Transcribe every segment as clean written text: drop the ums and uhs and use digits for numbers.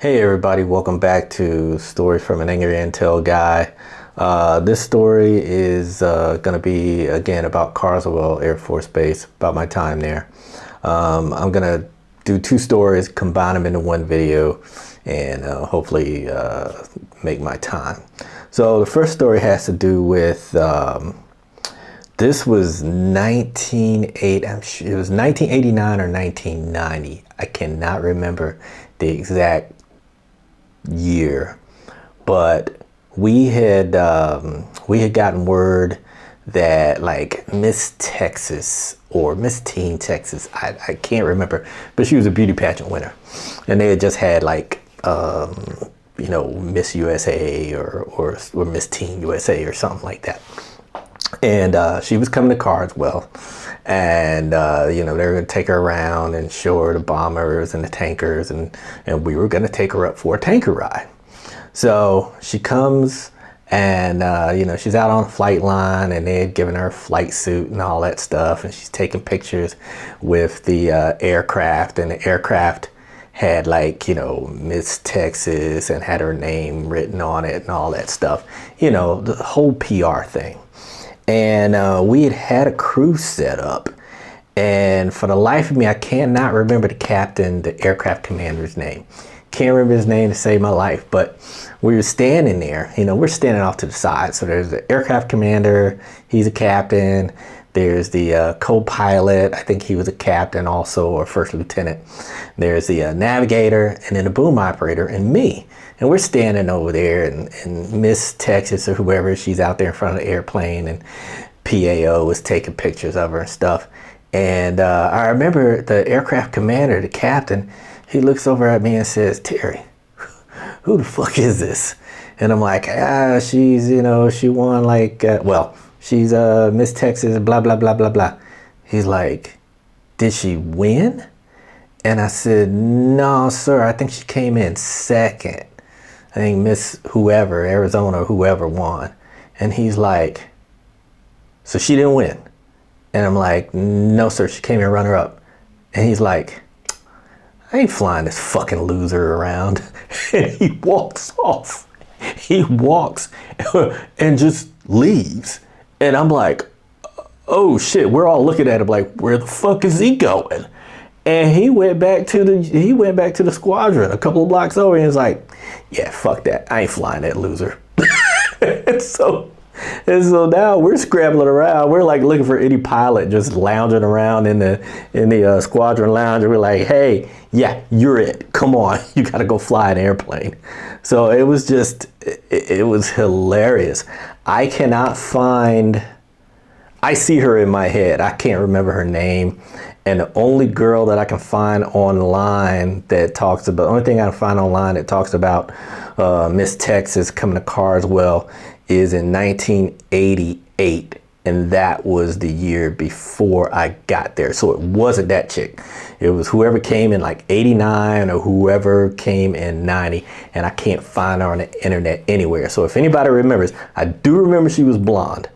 Hey everybody, welcome back to Stories from an Angry Intel Guy. This story is going to be again about Carswell Air Force Base, about my time there. I'm going to do two stories, combine them into one video, and hopefully make my time. So the first story has to do with this was 1989 or 1990. I cannot remember the exact year, but we had gotten word that like Miss Texas or Miss Teen Texas, I can't remember, but she was a beauty pageant winner, and they had just had like Miss USA or Miss Teen USA or something like that. And she was coming to Carswell, and they were going to take her around and show her the bombers and the tankers, and we were going to take her up for a tanker ride. So she comes, and she's out on the flight line, and they had given her a flight suit and all that stuff, and she's taking pictures with the aircraft, and the aircraft had like Miss Texas and had her name written on it and all that stuff, the whole PR thing. And we had a crew set up, and for the life of me, I cannot remember the captain, the aircraft commander's name. Can't remember his name to save my life, but we were standing there, we're standing off to the side. So there's the aircraft commander, he's a captain. There's the co-pilot, I think he was a captain also, or first lieutenant. There's the navigator, and then the boom operator, and me. And we're standing over there, and Miss Texas or whoever, she's out there in front of the airplane, and PAO is taking pictures of her and stuff. And I remember the aircraft commander, the captain, he looks over at me and says, "Terry, who the fuck is this?" And I'm like, she's, she won like, she's Miss Texas, blah, blah, blah, blah, blah. He's like, "Did she win?" And I said, "No, sir, I think she came in second. I think Miss whoever, Arizona, whoever won." And he's like, "So she didn't win?" And I'm like, "No, sir, she came in runner up." And he's like, "I ain't flying this fucking loser around." And he walks off. He walks and just leaves. And I'm like, oh shit, we're all looking at him like, where the fuck is he going? And he went back to the squadron a couple of blocks over, and he's like, "Yeah, fuck that. I ain't flying that loser." and so now we're scrambling around. We're like looking for any pilot just lounging around in the squadron lounge. And we're like, "Hey, yeah, you're it. Come on, you got to go fly an airplane." So it was just, it was hilarious. I cannot find, I see her in my head. I can't remember her name. And the only girl that I can find online that talks about, the only thing I can find online that talks about Miss Texas coming to Carswell is in 1988. And that was the year before I got there. So it wasn't that chick. It was whoever came in like 89 or whoever came in 90. And I can't find her on the internet anywhere. So if anybody remembers, I do remember she was blonde.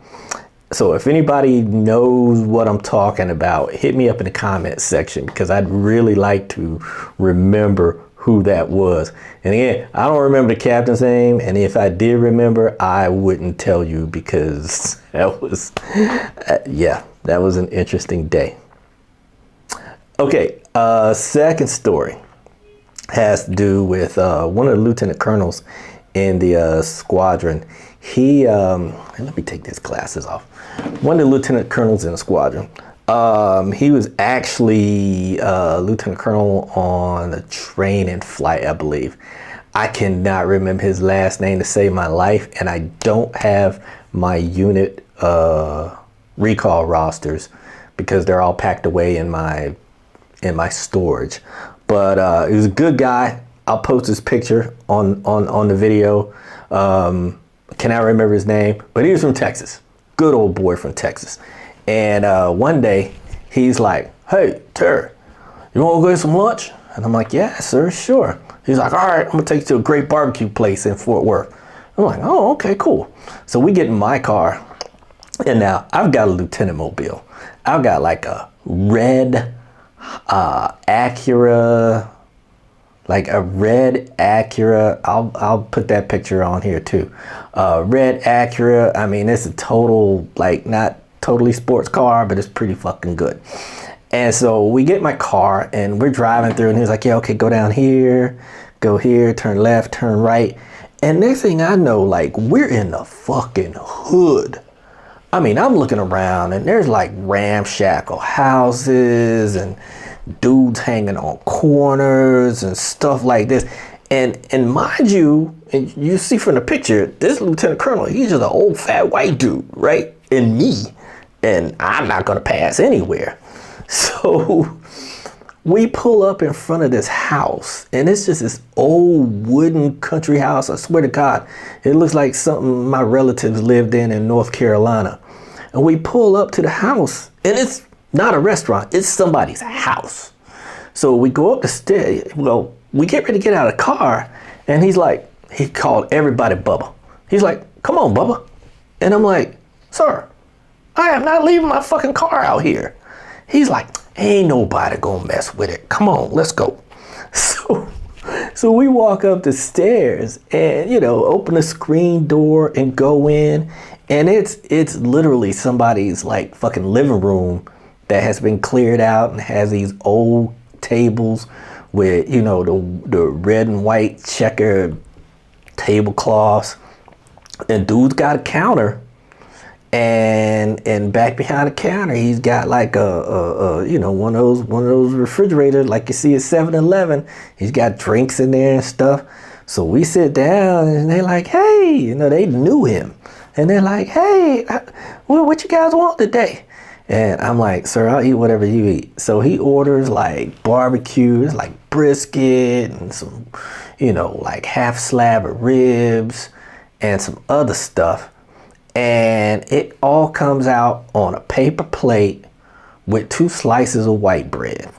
So if anybody knows what I'm talking about, hit me up in the comments section, because I'd really like to remember who that was. And again, I don't remember the captain's name, and if I did remember, I wouldn't tell you, because that was, that was an interesting day. Okay, second story has to do with one of the lieutenant colonels in the squadron. He, let me take these glasses off. One of the lieutenant colonels in the squadron. He was actually lieutenant colonel on a training flight, I believe. I cannot remember his last name to save my life, and I don't have my unit recall rosters because they're all packed away in my storage. But he was a good guy. I'll post his picture on the video. Cannot remember his name, but he was from Texas. Good old boy from Texas. And one day he's like, "Hey, Terry, you want to go get some lunch?" And I'm like, "Yeah, sir, sure." He's like, "All right, I'm gonna take you to a great barbecue place in Fort Worth." I'm like, "Oh, okay, cool." So we get in my car, and now I've got a lieutenant mobile. I've got like a red Acura like a red Acura. I'll put that picture on here too. Red Acura. I mean, it's a total, like, not totally sports car, but it's pretty fucking good. And so we get my car and we're driving through, and he's like, yeah, okay, go down here, go here, turn left, turn right. And next thing I know, like, we're in the fucking hood. I mean, I'm looking around and there's like ramshackle houses and dudes hanging on corners and stuff like this. And mind you, and you see from the picture, this Lieutenant Colonel, he's just an old fat white dude, right? And me, and I'm not gonna pass anywhere. So we pull up in front of this house, and it's just this old wooden country house. I swear to God, it looks like something my relatives lived in North Carolina. And we pull up to the house, and it's not a restaurant, it's somebody's house. So we go up the stairs. Well, we get ready to get out of the car, and he's like, he called everybody Bubba. He's like, come on, Bubba. And I'm like, sir, I am not leaving my fucking car out here. He's like, ain't nobody gonna mess with it. Come on, let's go. So we walk up the stairs and, you know, open the screen door and go in. And it's literally somebody's like fucking living room that has been cleared out and has these old tables with, you know, the red and white checkered tablecloths. And dude's got a counter. And back behind the counter, he's got like a you know, one of those refrigerators like you see at 7-Eleven. He's got drinks in there and stuff. So we sit down and they're like, hey, you know, they knew him. And they're like, hey, what you guys want today? And I'm like, sir, I'll eat whatever you eat. So he orders like barbecue, like brisket and some, you know, like half slab of ribs and some other stuff. And it all comes out on a paper plate with 2 slices of white bread.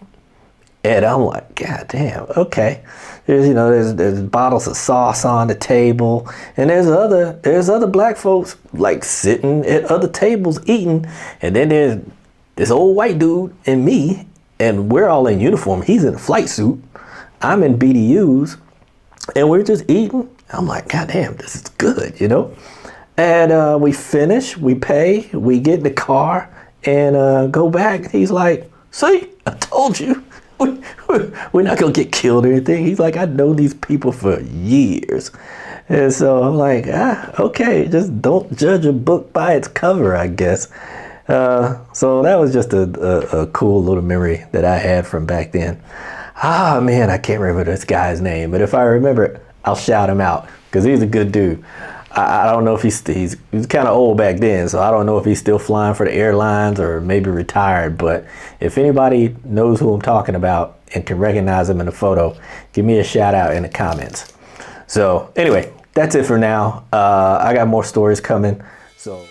And I'm like, God damn, okay. There's, you know, there's bottles of sauce on the table, and there's other black folks like sitting at other tables eating, and then there's this old white dude and me, and we're all in uniform. He's in a flight suit. I'm in BDUs, and we're just eating. I'm like, God damn, this is good, you know? And we finish, we pay, we get in the car and go back. He's like, see, I told you, we're not gonna get killed or anything. He's like, I know these people for years. And so I'm like, okay, just don't judge a book by its cover, I guess. So that was just a cool little memory that I had from back then. Ah, man, I can't remember this guy's name, but if I remember it, I'll shout him out because he's a good dude. I don't know if he's kind of old back then, so I don't know if he's still flying for the airlines or maybe retired. But if anybody knows who I'm talking about and can recognize him in the photo, give me a shout out in the comments. So anyway, that's it for now. I got more stories coming. So.